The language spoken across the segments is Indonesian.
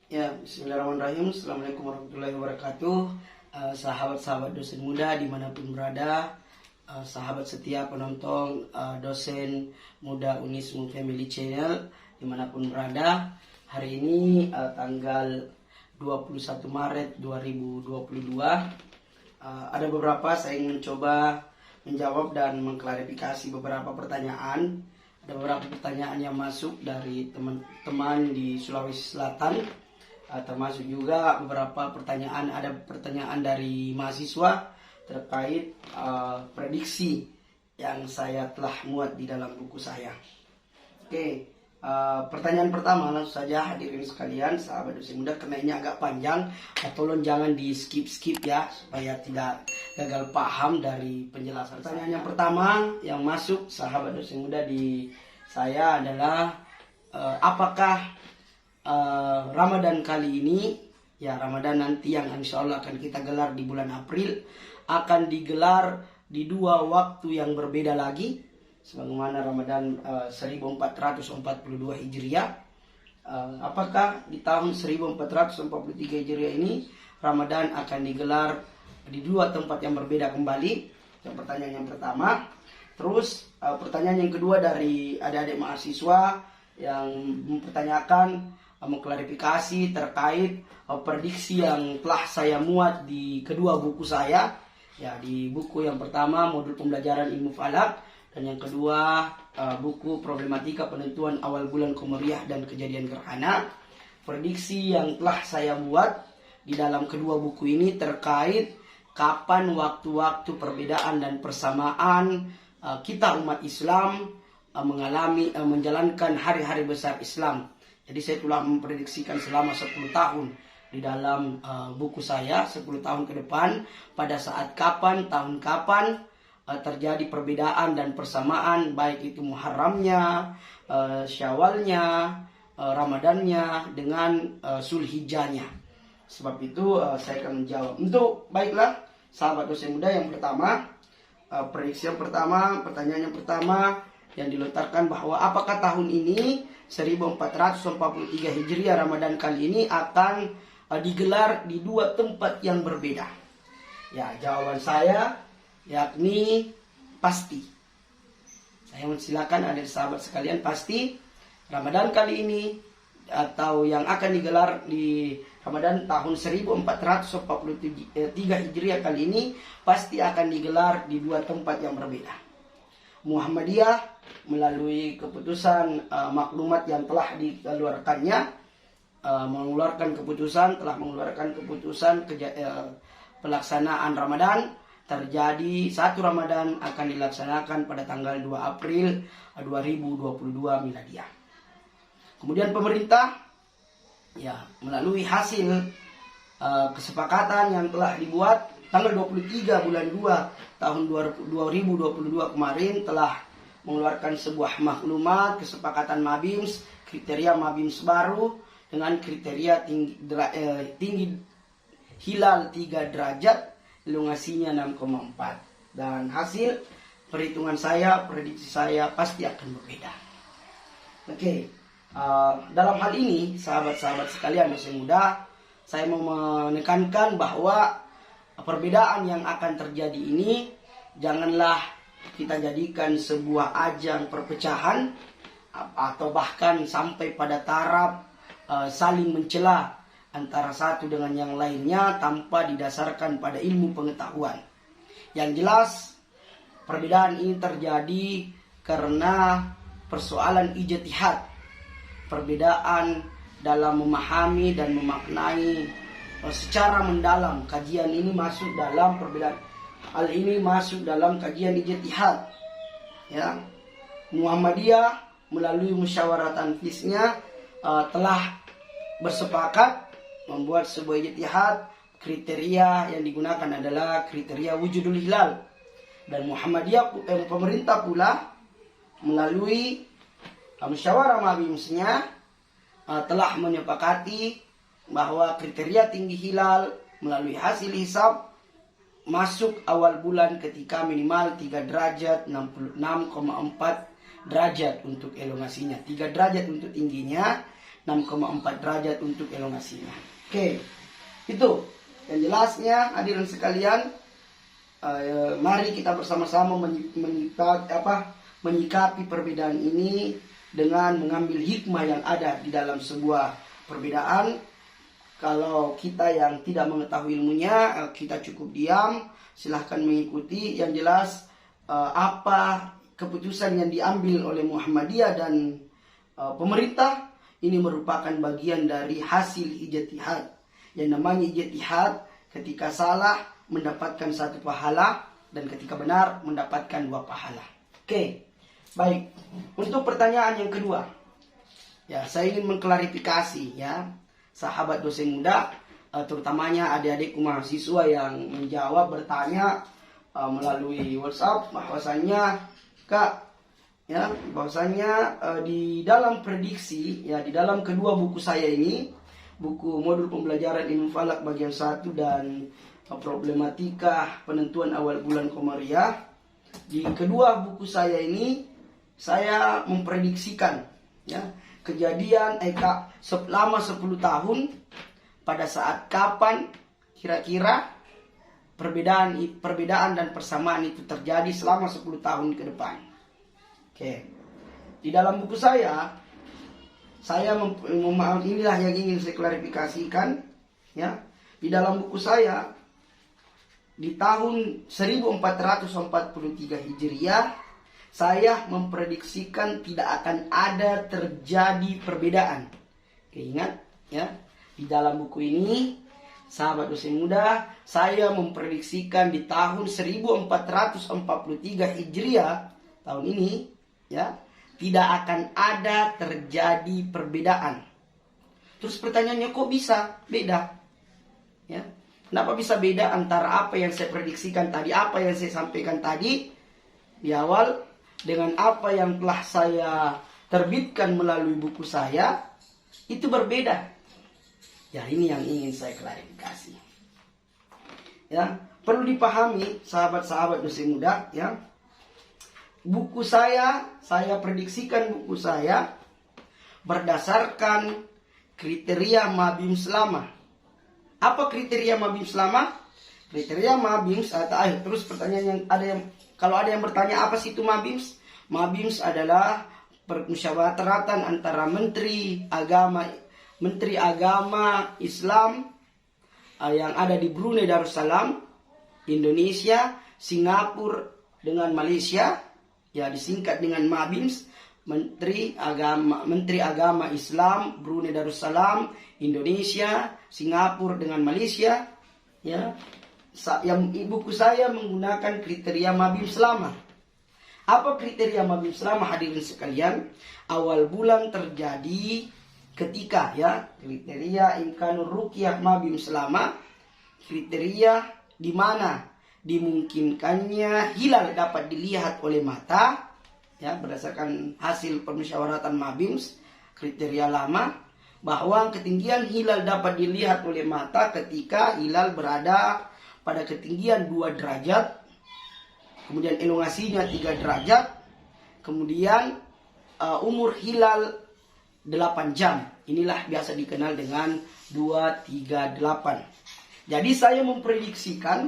Ya, bismillahirrahmanirrahim. Assalamualaikum warahmatullahi wabarakatuh. Sahabat-sahabat dosen muda dimanapun berada, sahabat setia penonton dosen muda Unismu Family Channel dimanapun berada. Hari ini tanggal 21 Maret 2022, ada beberapa saya ingin mencoba menjawab dan mengklarifikasi beberapa pertanyaan. Ada beberapa pertanyaan yang masuk dari teman-teman di Sulawesi Selatan, termasuk juga beberapa pertanyaan, ada pertanyaan dari mahasiswa terkait prediksi yang saya telah muat di dalam buku saya. Oke, pertanyaan pertama langsung saja hadirin sekalian, sahabat dosen muda, karena ini agak panjang, tolong jangan di skip ya supaya tidak gagal paham dari penjelasan. Pertanyaan yang pertama yang masuk sahabat dosen muda di saya adalah apakah Ramadan kali ini, ya Ramadan nanti yang insya Allah akan kita gelar di bulan April, akan digelar di dua waktu yang berbeda lagi, sebagaimana Ramadan 1442 Hijriah. Apakah di tahun 1443 Hijriah ini Ramadan akan digelar di dua tempat yang berbeda kembali? Yang pertanyaan yang pertama. Terus pertanyaan yang kedua dari adik-adik mahasiswa yang mempertanyakan, mengklarifikasi terkait prediksi yang telah saya muat di kedua buku saya. Ya, di buku yang pertama modul pembelajaran ilmu falak, dan yang kedua buku problematika penentuan awal bulan Komariah dan kejadian gerhana. Prediksi yang telah saya buat di dalam kedua buku ini terkait kapan waktu-waktu perbedaan dan persamaan kita umat Islam menjalankan hari-hari besar Islam. Jadi saya telah memprediksikan selama 10 tahun di dalam buku saya, 10 tahun ke depan, pada saat kapan, tahun kapan terjadi perbedaan dan persamaan, baik itu Muharramnya, Syawalnya, Ramadannya dengan Zulhijjahnya. Sebab itu saya akan menjawab. Untuk baiklah sahabat dosen muda, yang pertama, prediksi yang pertama, pertanyaan yang pertama yang dilontarkan bahwa apakah tahun ini 1443 Hijriah Ramadan kali ini akan digelar di dua tempat yang berbeda? Ya, jawaban saya yakni pasti. Saya silakan adik sahabat sekalian, pasti Ramadan kali ini atau yang akan digelar di Ramadan tahun 1443 Hijriah kali ini pasti akan digelar di dua tempat yang berbeda. Muhammadiyah melalui keputusan maklumat yang telah dikeluarkannya, telah mengeluarkan keputusan pelaksanaan Ramadan. Terjadi satu Ramadan akan dilaksanakan pada tanggal 2 April 2022 Miladiah. Kemudian pemerintah ya melalui hasil kesepakatan yang telah dibuat tanggal 23 bulan 2 tahun 2022 kemarin telah mengeluarkan sebuah maklumat kesepakatan Mabims, kriteria Mabims baru dengan kriteria tinggi hilal 3 derajat, elongasinya 6,4, dan hasil perhitungan saya, prediksi saya pasti akan berbeda. Oke, dalam hal ini sahabat-sahabat sekalian dosen muda, saya mau menekankan bahwa perbedaan yang akan terjadi ini janganlah kita jadikan sebuah ajang perpecahan atau bahkan sampai pada taraf saling mencela antara satu dengan yang lainnya tanpa didasarkan pada ilmu pengetahuan. Yang jelas perbedaan ini terjadi karena persoalan ijtihad, perbedaan dalam memahami dan memaknai secara mendalam. Kajian ini masuk dalam perbedaan. Hal ini masuk dalam kajian ijtihad. Ya, Muhammadiyah melalui musyawarah tanfisnya telah bersepakat membuat sebuah ijtihad. Kriteria yang digunakan adalah kriteria wujudul hilal. Dan Muhammadiyah pemerintah pula melalui musyawarah mabimsnya telah menyepakati bahwa kriteria tinggi hilal melalui hasil hisab masuk awal bulan ketika minimal 3 derajat 66,4 derajat untuk elongasinya, 3 derajat untuk tingginya 6,4 derajat untuk elongasinya. Oke, itu yang jelasnya hadirin sekalian. Mari kita bersama-sama menyikapi perbedaan ini dengan mengambil hikmah yang ada di dalam sebuah perbedaan. Kalau kita yang tidak mengetahui ilmunya, kita cukup diam, silahkan mengikuti. Yang jelas apa keputusan yang diambil oleh Muhammadiyah dan pemerintah ini merupakan bagian dari hasil ijtihad. Yang namanya ijtihad, ketika salah mendapatkan 1 pahala dan ketika benar mendapatkan 2 pahala. Oke, baik. Untuk pertanyaan yang kedua, ya saya ingin mengklarifikasi ya sahabat dosen muda, terutamanya adik-adikku mahasiswa yang menjawab bertanya melalui WhatsApp bahwasanya Kak, ya bahwasanya di dalam prediksi, ya di dalam kedua buku saya ini, buku modul pembelajaran ilmu falak bagian 1 dan problematika penentuan awal bulan Komariah, di kedua buku saya ini saya memprediksikan ya kejadian selama 10 tahun pada saat kapan kira-kira perbedaan dan persamaan itu terjadi selama 10 tahun ke depan. Oke. Di dalam buku saya inilah yang ingin saya klarifikasikan ya. Di dalam buku saya di tahun 1443 Hijriah saya memprediksikan tidak akan ada terjadi perbedaan. Oke, ingat ya. Di dalam buku ini sahabat dosen muda, saya memprediksikan di tahun 1443 Hijriah tahun ini ya, tidak akan ada terjadi perbedaan. Terus pertanyaannya, kok bisa beda? Ya. Kenapa bisa beda antara apa yang saya prediksikan tadi, apa yang saya sampaikan tadi di awal dengan apa yang telah saya terbitkan melalui buku saya, itu berbeda. Ya, ini yang ingin saya klarifikasi. Ya, perlu dipahami sahabat-sahabat dosen muda ya. Buku saya prediksikan buku saya berdasarkan kriteria Mabim Selama. Apa kriteria Mabim Selama? Kriteria Mabim terus pertanyaan kalau ada yang bertanya apa sih itu Mabims? Mabims adalah permusyawaratan antara Menteri Agama Islam yang ada di Brunei Darussalam, Indonesia, Singapura dengan Malaysia. Ya, disingkat dengan Mabims, Menteri Agama Islam, Brunei Darussalam, Indonesia, Singapura dengan Malaysia. Ya, yang buku saya menggunakan kriteria Mabim Selama. Apa kriteria Mabim Selama hadirin sekalian? Awal bulan terjadi ketika ya kriteria Imkanur Ruqyah Mabim Selama, kriteria di mana dimungkinkannya hilal dapat dilihat oleh mata ya berdasarkan hasil permusyawaratan Mabims, kriteria lama bahwa ketinggian hilal dapat dilihat oleh mata ketika hilal berada pada ketinggian 2 derajat, kemudian elongasinya 3 derajat, kemudian umur hilal 8 jam. Inilah biasa dikenal dengan 238. Jadi saya memprediksikan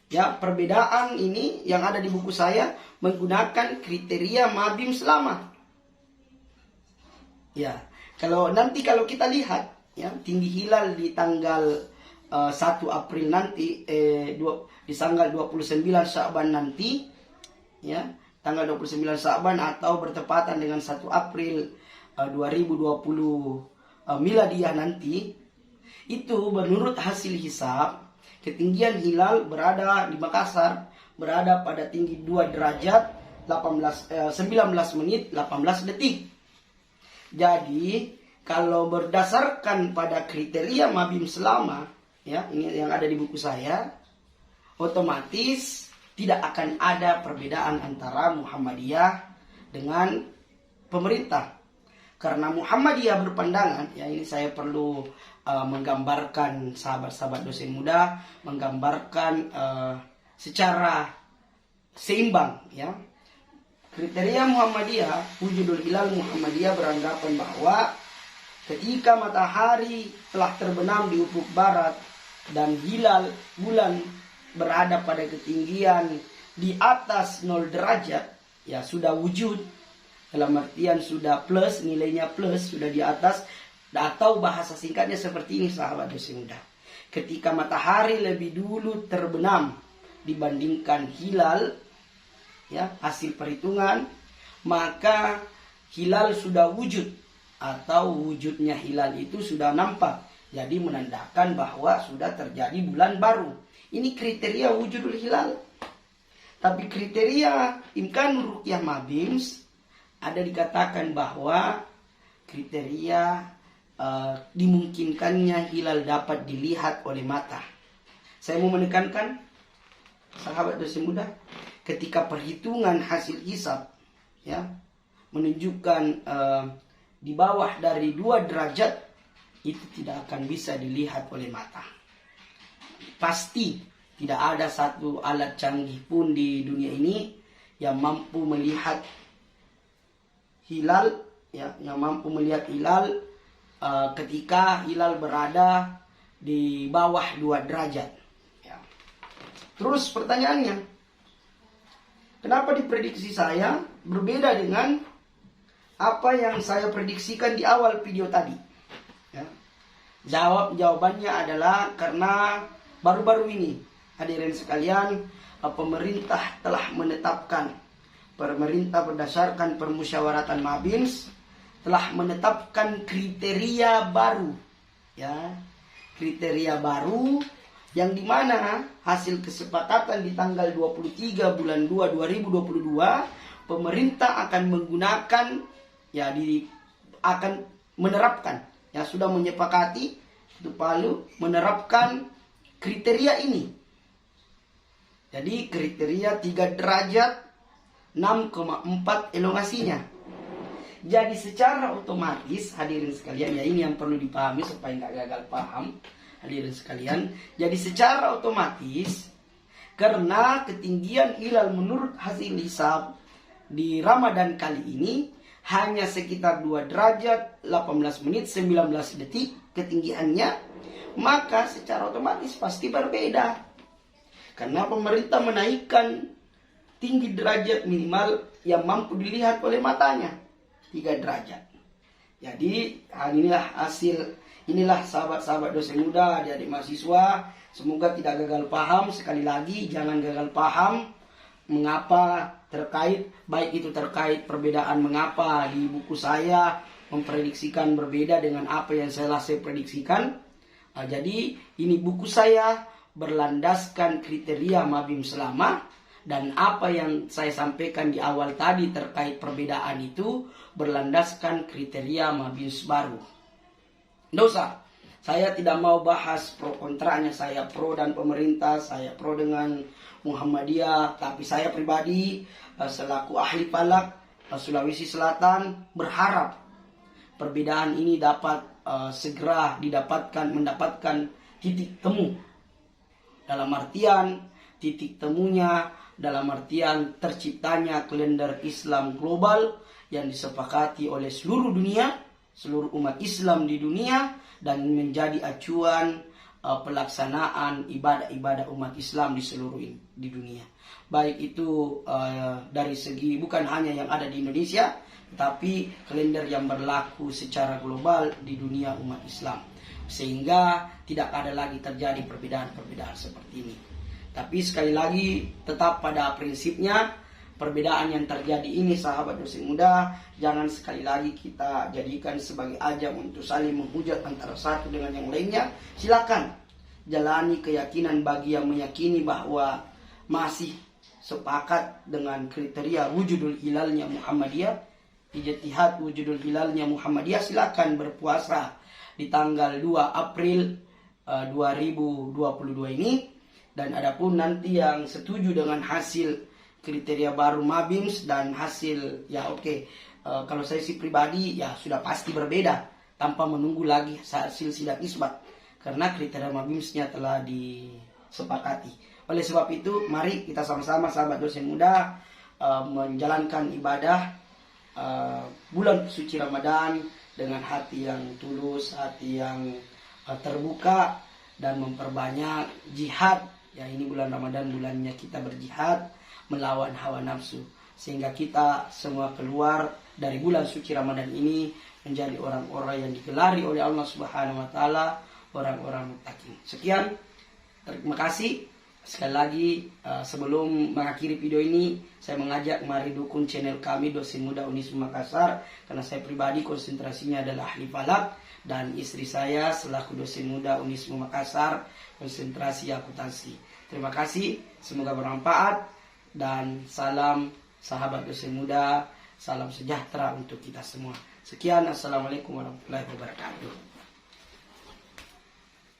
ya perbedaan ini yang ada di buku saya menggunakan kriteria Mabim Selama. Ya, kalau kita lihat ya tinggi hilal di tanggal 1 April nanti di tanggal 29 Sya'ban nanti ya, tanggal 29 Sya'ban atau bertepatan dengan 1 April 2020 miladiyah nanti, itu menurut hasil hisab ketinggian hilal berada di Makassar berada pada tinggi 2 derajat 19 menit 18 detik. Jadi kalau berdasarkan pada kriteria Mabim Selama ya, ini yang ada di buku saya, otomatis tidak akan ada perbedaan antara Muhammadiyah dengan pemerintah. Karena Muhammadiyah berpandangan, ya ini saya perlu menggambarkan sahabat-sahabat dosen muda, menggambarkan secara seimbang ya. Kriteria Muhammadiyah, wujudul hilal Muhammadiyah beranggapan bahwa ketika matahari telah terbenam di ufuk barat dan hilal bulan berada pada ketinggian di atas 0 derajat, ya sudah wujud, dalam artian sudah plus, nilainya plus, sudah di atas. Atau bahasa singkatnya seperti ini sahabat dosen muda, ketika matahari lebih dulu terbenam dibandingkan hilal, ya hasil perhitungan, maka hilal sudah wujud, atau wujudnya hilal itu sudah nampak, jadi menandakan bahwa sudah terjadi bulan baru. Ini kriteria wujudul hilal. Tapi kriteria imkanur ruqyah mabims ada dikatakan bahwa kriteria dimungkinkannya hilal dapat dilihat oleh mata. Saya mau menekankan sahabat dosen muda, ketika perhitungan hasil hisab, ya menunjukkan di bawah dari 2 derajat, itu tidak akan bisa dilihat oleh mata. Pasti tidak ada satu alat canggih pun di dunia ini yang mampu melihat hilal, ya, yang mampu melihat hilal ketika hilal berada di bawah 2 derajat. Ya. Terus pertanyaannya, kenapa diprediksi saya berbeda dengan apa yang saya prediksikan di awal video tadi? Ya. Jawabannya adalah karena baru-baru ini, hadirin sekalian, pemerintah telah menetapkan, pemerintah berdasarkan permusyawaratan Mabims telah menetapkan kriteria baru, ya, kriteria baru yang dimana hasil kesepakatan di tanggal 23 bulan 2 2022 pemerintah akan menggunakan, ya, akan menerapkan, ya sudah menyepakati itu Palu menerapkan kriteria ini. Jadi kriteria 3 derajat 6,4 elongasinya. Jadi secara otomatis, hadirin sekalian, ya ini yang perlu dipahami supaya nggak gagal paham, hadirin sekalian. Jadi secara otomatis, karena ketinggian hilal menurut hasil hisab di Ramadan kali ini hanya sekitar 2 derajat 18 menit 19 detik ketinggiannya, maka secara otomatis pasti berbeda. Karena pemerintah menaikkan tinggi derajat minimal yang mampu dilihat oleh matanya, 3 derajat. Jadi inilah hasil, inilah sahabat-sahabat dosen muda, adik-adik mahasiswa, semoga tidak gagal paham. Sekali lagi, jangan gagal paham mengapa terkait, baik itu terkait perbedaan mengapa di buku saya memprediksikan berbeda dengan apa yang saya prediksikan. Jadi ini buku saya berlandaskan kriteria Mabim selama, dan apa yang saya sampaikan di awal tadi terkait perbedaan itu berlandaskan kriteria Mabim baru. Dosa, saya tidak mau bahas pro kontranya, saya pro dan pemerintah, saya pro dengan Muhammadiyah, tapi saya pribadi selaku ahli falak Sulawesi Selatan berharap perbedaan ini dapat segera mendapatkan titik temu. Dalam artian titik temunya dalam artian terciptanya kalender Islam global yang disepakati oleh seluruh dunia, seluruh umat Islam di dunia, dan menjadi acuan pelaksanaan ibadah-ibadah umat Islam di seluruh di dunia. Baik itu dari segi bukan hanya yang ada di Indonesia, tapi kalender yang berlaku secara global di dunia umat Islam. Sehingga tidak ada lagi terjadi perbedaan-perbedaan seperti ini. Tapi sekali lagi tetap pada prinsipnya, perbedaan yang terjadi ini sahabat dosen muda, jangan sekali lagi kita jadikan sebagai ajang untuk saling menghujat antara satu dengan yang lainnya. Silakan jalani keyakinan bagi yang meyakini bahwa masih sepakat dengan kriteria wujudul hilalnya Muhammadiyah, ijtihad wujudul hilalnya Muhammadiyah, silakan berpuasa di tanggal 2 April 2022 ini. Dan adapun nanti yang setuju dengan hasil kriteria baru Mabims dan hasil, ya oke. Kalau saya sih pribadi ya sudah pasti berbeda tanpa menunggu lagi hasil sidang isbat, karena kriteria Mabimsnya telah disepakati. Oleh sebab itu mari kita sama-sama sahabat dosen muda menjalankan ibadah bulan suci Ramadan dengan hati yang tulus, hati yang terbuka, dan memperbanyak jihad. Ya, ini bulan Ramadan, bulannya kita berjihad melawan hawa nafsu, sehingga kita semua keluar dari bulan suci Ramadan ini menjadi orang-orang yang digelari oleh Allah Subhanahu wa taala, orang-orang muttaqin. Sekian, terima kasih. Sekali lagi, sebelum mengakhiri video ini, saya mengajak mari dukung channel kami Dosen Muda Unismu Makassar, karena saya pribadi konsentrasinya adalah ahli falak, dan istri saya selaku Dosen Muda Unismu Makassar konsentrasi akuntansi. Terima kasih, semoga bermanfaat, dan salam sahabat dosen muda, salam sejahtera untuk kita semua. Sekian, assalamualaikum warahmatullahi wabarakatuh.